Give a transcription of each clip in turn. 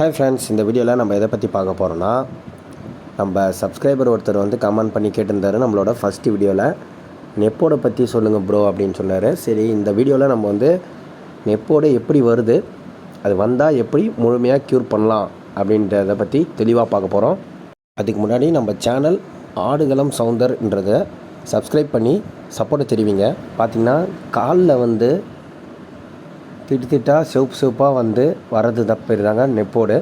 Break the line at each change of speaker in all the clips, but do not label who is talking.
Hi friends, இந்த வீடியோவில் நம்ம எதை பற்றி பார்க்க போகிறோன்னா, நம்ம சப்ஸ்கிரைபர் ஒருத்தர் வந்து கமெண்ட் பண்ணி கேட்டிருந்தாரு நம்மளோட ஃபஸ்ட்டு வீடியோவில் நெப்போடை பற்றி சொல்லுங்கள் ப்ரோ அப்படின்னு சொன்னார். சரி, இந்த வீடியோவில் நம்ம வந்து நெப்போடு எப்படி வருது, அது வந்தால் எப்படி முழுமையாக க்யூர் பண்ணலாம் அப்படின்றத பற்றி தெளிவாக பார்க்க போகிறோம். அதுக்கு முன்னாடி நம்ம சேனல் ஆடுகளம் சவுந்தர்ன்றதை சப்ஸ்கிரைப் பண்ணி சப்போர்ட்டை தெரிவிங்க. பார்த்திங்கன்னா காலில் வந்து திட்டாக சிவப்பாக வந்து வர்றது தான் பேர் தாங்க நெப்போடு.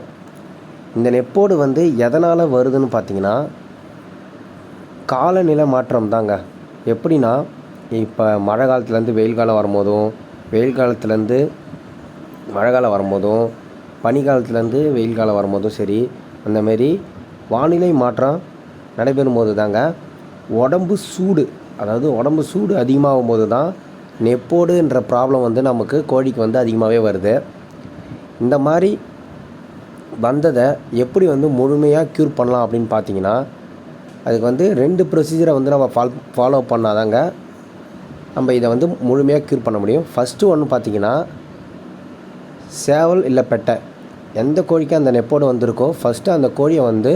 இந்த நெப்போடு வந்து எதனால் வருதுன்னு பார்த்தீங்கன்னா, காலநிலை மாற்றம் தாங்க. எப்படின்னா, இப்போ மழை காலத்துலேருந்து வெயில் காலம் வரும்போதும், வெயில் காலத்துலேருந்து மழை காலம் வரும்போதும், பனி காலத்துலேருந்து வெயில் காலம் வரும்போதும் சரி, அந்தமாரி வானிலை மாற்றம் நடைபெறும் போது தாங்க உடம்பு சூடு, அதாவது உடம்பு சூடு அதிகமாகும் போது தான் நெப்போடுன்ற ப்ராப்ளம் வந்து நமக்கு கோழிக்கு வந்து அதிகமாகவே வருது. இந்த மாதிரி வந்ததை எப்படி வந்து முழுமையாக க்யூர் பண்ணலாம் அப்படின்னு பார்த்தீங்கன்னா, அதுக்கு வந்து 2 ப்ரொசீஜரை வந்து நம்ம ஃபாலோ பண்ணாதாங்க நம்ம இதை வந்து முழுமையாக க்யூர் பண்ண முடியும். ஃபஸ்ட்டு ஒன்று பார்த்திங்கன்னா, சேவல் இல்லை பெட்டை எந்த கோழிக்கு அந்த நெப்போடு வந்திருக்கோ ஃபஸ்ட்டு அந்த கோழியை வந்து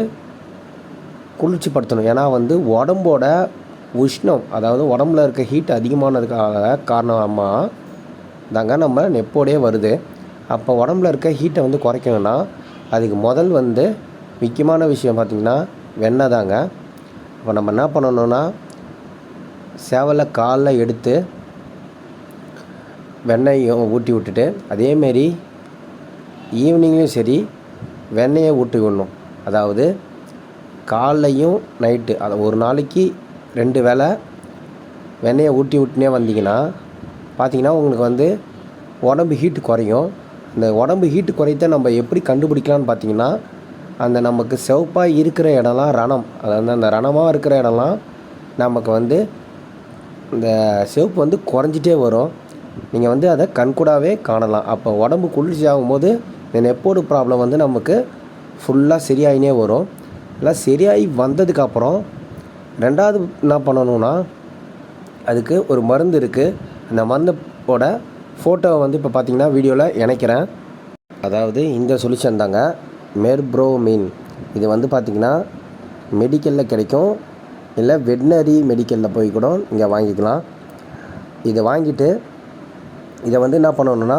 குளிர்ச்சிப்படுத்தணும். ஏன்னா வந்து உடம்போட உஷ்ணம், அதாவது உடம்புல இருக்க ஹீட் அதிகமானதுக்காக காரணமாக தாங்க நம்ம நெப்போடே வருது. அப்போ உடம்புல இருக்க ஹீட்டை வந்து குறைக்கணும்னா அதுக்கு முதல் வந்து முக்கியமான விஷயம் பார்த்திங்கன்னா வெண்ணெய் தாங்க. இப்போ நம்ம என்ன பண்ணணுன்னா, சேவலை காலில் எடுத்து வெண்ணெயை ஊட்டி விட்டுட்டு, அதேமாரி ஈவினிங்லேயும் சரி வெண்ணெயை ஊட்டி விடணும். அதாவது காலையும் நைட்டு, அதை ஒரு நாளைக்கு 2 வேளை வெண்ணெயை ஊட்டி விட்டுனே வந்தீங்கன்னா பார்த்திங்கன்னா உங்களுக்கு வந்து உடம்பு ஹீட்டு குறையும். இந்த உடம்பு ஹீட்டு குறைத்த நம்ம எப்படி கண்டுபிடிக்கலான்னு பார்த்திங்கன்னா, அந்த நமக்கு சிவப்பாக இருக்கிற இடம்லாம் ரணம், அதாவது அந்த ரணமாக இருக்கிற இடம்லாம் நமக்கு வந்து இந்த சிவப்பு வந்து குறைஞ்சிட்டே வரும். நீங்கள் வந்து அதை கண்கூடாவே காணலாம். அப்போ உடம்பு குளிர்ச்சி ஆகும்போது இந்த நெப்போடு ப்ராப்ளம் வந்து நமக்கு ஃபுல்லாக சரியாகினே வரும். எல்லாம் சரியாகி வந்ததுக்கப்புறம் ரெண்டாவது என்ன பண்ணணுன்னா, அதுக்கு ஒரு மருந்து இருக்குது. அந்த மருந்தோட ஃபோட்டோவை வந்து இப்போ பார்த்திங்கன்னா வீடியோவில் இணைக்கிறேன். அதாவது இந்த சொல்யூஷன் தாங்க மெர்ப்ரோமின். இது வந்து பார்த்திங்கன்னா மெடிக்கலில் கிடைக்கும், இல்லை வெட்னரி மெடிக்கலில் போய் கூட இங்கே வாங்கிக்கலாம். இதை வாங்கிட்டு இதை வந்து என்ன பண்ணணுன்னா,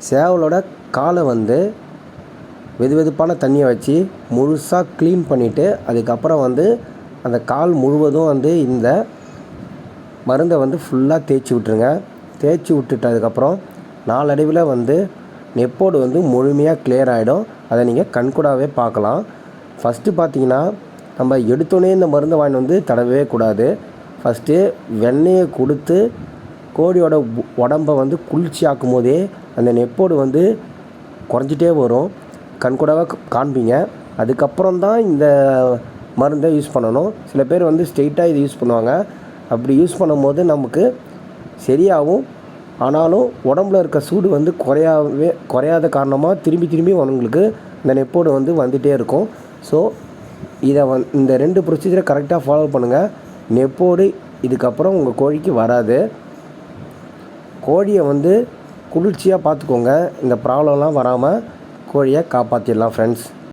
சேவலோட காலை வந்து வெதுவெதுப்பான தண்ணியை வச்சு முழுசாக க்ளீன் பண்ணிவிட்டு, அதுக்கப்புறம் வந்து அந்த கால் முழுவதும் வந்து இந்த மருந்தை வந்து ஃபுல்லாக தேய்ச்சி விட்டுருங்க. தேய்ச்சி விட்டுட்டதுக்கப்புறம் நாளடைவில் வந்து நெப்போடு வந்து முழுமையாக கிளியர் ஆகிடும். அதை நீங்கள் கண்கூடாவே பார்க்கலாம். ஃபஸ்ட்டு பார்த்தீங்கன்னா, நம்ம எடுத்தோடனே இந்த மருந்தை வாங்கி வந்து தடவே கூடாது. ஃபஸ்ட்டு வெண்ணெயை கொடுத்து கோழியோட உடம்பை வந்து குளிர்ச்சி ஆக்கும் போதே அந்த நெப்போடு வந்து குறைஞ்சிட்டே வரும். கண்கூடாவே காண்பீங்க. அதுக்கப்புறம் தான் இந்த மருந்தை யூஸ் பண்ணணும். சில பேர் வந்து ஸ்ட்ரெயிட்டாக இது யூஸ் பண்ணுவாங்க. அப்படி யூஸ் பண்ணும்போது நமக்கு சரியாகும். ஆனாலும் உடம்புல இருக்க சூடு வந்து குறையாத காரணமாக திரும்பி உங்களுக்கு இந்த நெப்போடு வந்து வந்துகிட்டே இருக்கும். ஸோ இதை இந்த 2 ப்ரொசீஜரை கரெக்டாக ஃபாலோ பண்ணுங்கள். நெப்போடு இதுக்கப்புறம் உங்கள் கோழிக்கு வராது. கோழியை வந்து குளிர்ச்சியாக பார்த்துக்கோங்க. இந்த ப்ராப்ளம்லாம் வராமல் கோழியை காப்பாற்றிடலாம் ஃப்ரெண்ட்ஸ்.